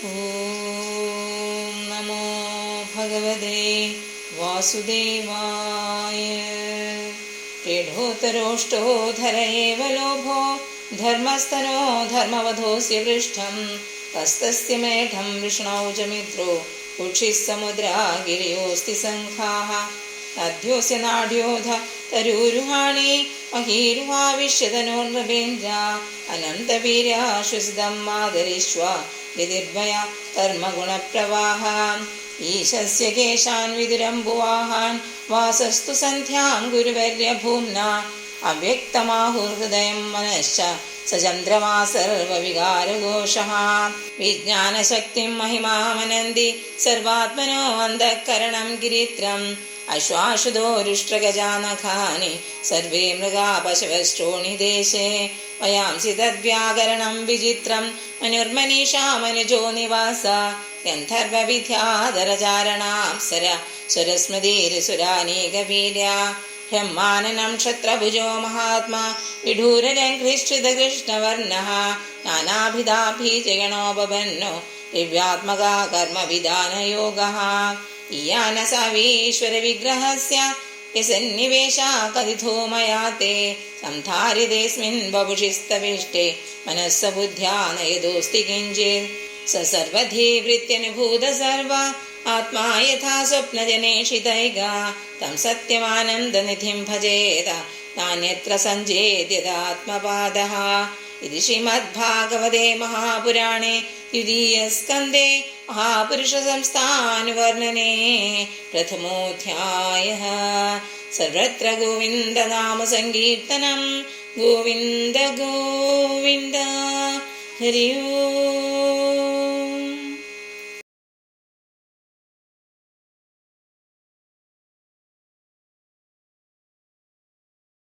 ഓം നമോ ഭഗവതേ വാസുദേവായ. പീഠോത്തരോഷ്ടോ ധര ഏവ ലോഭോ ധർമ്മസ്തനോ ധർമ്മവധോസ്യ പൃഷ്ഠം തസ്തസ്യ മേഢം വൃഷ്ണൗ ച മിത്രോ കുക്ഷിഃ സമുദ്രാ ഗിരിയോസ്തി സംഘാഃ തദ്യോസ്യ നാഢ്യോധ തരൂരുഹാണി മഹീരുഹാവിശ്യതനോർനൃപേന്ദ്ര അനന്തവീര്യാശ്വസിതം മാതരിഷ്വ വിധിർഭയ കർമ്മഗുണപ്രവാഹ ഈശസ്യ കേശാൻ വിദുരംബുവാഹാൻ വാസസ്തു സന്ധ്യാം ഗുരുവർയ ഭൂമ്ന അവ്യക്തമാഹുർഹൃദയം മനശ്ച സചന്ദ്രമാ സർവവികാരഘോഷഃ വിജ്ഞാനശക്തിം മഹിമാമനന്തി സർവാത്മനോ അന്തഃകരണം ഗിരിത്രം അശ്വാശുതോരുഷ്ട്രഗജാനഖാനി സർവേ മൃഗാ പശവശ്രോണിദേശേ വയാംസി തദ്വ്യാകരണം വിചിത്രം മനുർമനീഷാ മനുജോ നിവാസ ഗന്ധർവവിദ്യാധരചാരണാപ്സര സുരസ്മൃതിരിസുരാനീകവീര്യ ബ്രഹ്മാനനം ക്ഷത്രഭുജോ മഹാത്മാ വിഡൂരരംഘ്രിശ്രിതകൃഷ്ണവർണഃ നാനാഭിധാഭീജഗണോപപന്നോ ദിവ്യാത്മകാ കർമ്മവിധാനയോഗഃ ഈയാന സർവീശ്വരവിഗ്രഹസ്യ യസന്നിവേശാ കഥിതോ മയാ തേ സംധാരിതേസ്മിൻ ബഭുഷിസ്തവിഷ്ടേ മനസ്സ ബുദ്ധ്യാ നയതോസ്തി കിഞ്ചിത് സ സർവധീവൃത്യനുഭൂത സർവ ആത്മാ യഥാ സ്വപ്നജനേഷിതൈകാ തം സത്യമാനന്ദനിധിം ഭജേത നാന്യത്ര സഞ്ജേത്യതാത്മപാദഃ. ഇതി ശ്രീമദ്ഭാഗവതേ മഹാപുരാണേ ദ്വിതീയസ്കന്ധേ മഹാപുരുഷസംസ്ഥാനുവർണ്ണനേ പ്രഥമോऽധ്യായഃ. സർവത്ര ഗോവിന്ദനാമസങ്കീർത്തനം. ഗോവിന്ദ ഗോവിന്ദ. ഹരി ഓം.